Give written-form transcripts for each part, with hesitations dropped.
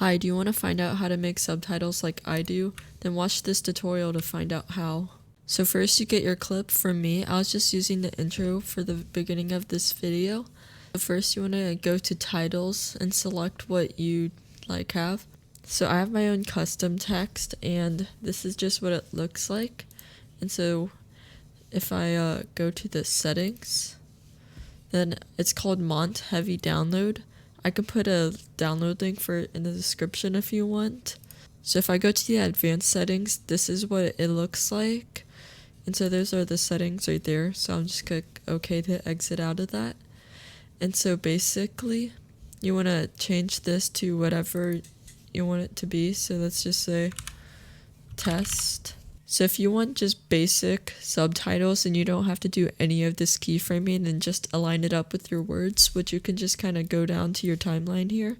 Hi, do you want to find out how to make subtitles like I do? Then watch this tutorial to find out how. So first you get your clip. For me, I was just using the intro for the beginning of this video. So first you want to go to titles and select what you have. So I have my own custom text and this is just what it looks like. And so if I go to the settings, then it's called Mont Heavy Download. I can put a download link for it in the description if you want. So if I go to the advanced settings, this is what it looks like. And so those are the settings right there. So I'm just click OK to exit out of that. And so basically, you want to change this to whatever you want it to be. So let's just say test. So if you want just basic subtitles and you don't have to do any of this keyframing and just align it up with your words, which you can just kind of go down to your timeline here.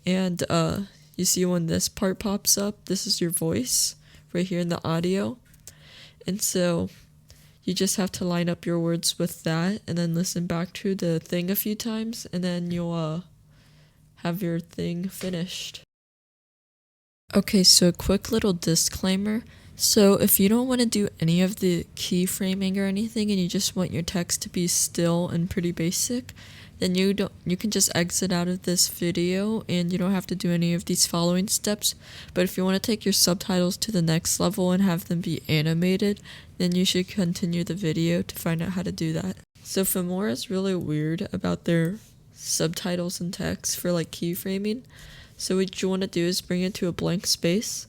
And you see when this part pops up, this is your voice right here in the audio. And so you just have to line up your words with that and then listen back to the thing a few times and then you'll have your thing finished. Okay, so a quick little disclaimer. So if you don't want to do any of the keyframing or anything and you just want your text to be still and pretty basic, then you can just exit out of this video and you don't have to do any of these following steps. But if you want to take your subtitles to the next level and have them be animated, then you should continue the video to find out how to do that. So Filmora is really weird about their subtitles and text for keyframing. So what you want to do is bring it to a blank space.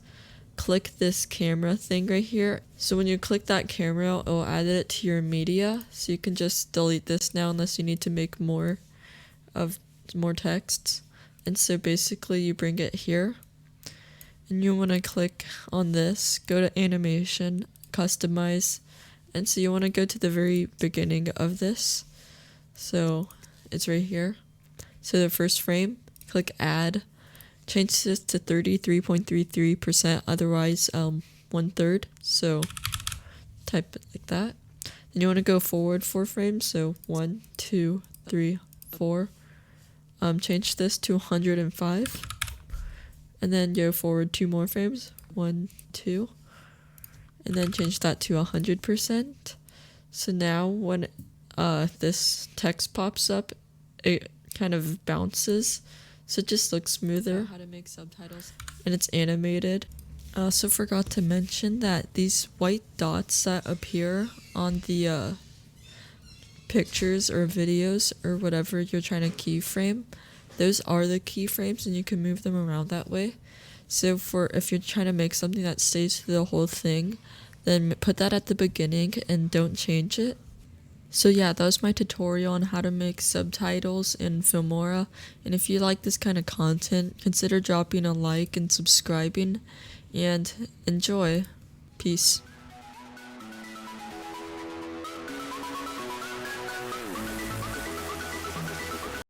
Click this camera thing right here. So when you click that camera, it will add it to your media. So you can just delete this now unless you need to make more texts. And so basically you bring it here and you want to click on this, go to animation, customize. And so you want to go to the very beginning of this. So it's right here. So the first frame, click add. Change this to 33.33%, otherwise 1/3. So type it like that. Then you want to go forward 4 frames, so 1, 2, 3, 4. Change this to 105. And then go forward 2 more frames, 1, 2. And then change that to 100%. So now when this text pops up, it kind of bounces. So it just looks smoother. How to make subtitles. And it's animated. I also forgot to mention that these white dots that appear on the pictures or videos or whatever you're trying to keyframe, those are the keyframes and you can move them around that way. So if you're trying to make something that stays through the whole thing, then put that at the beginning and don't change it. So yeah, that was my tutorial on how to make subtitles in Filmora, and if you like this kind of content, consider dropping a like and subscribing, and enjoy. Peace.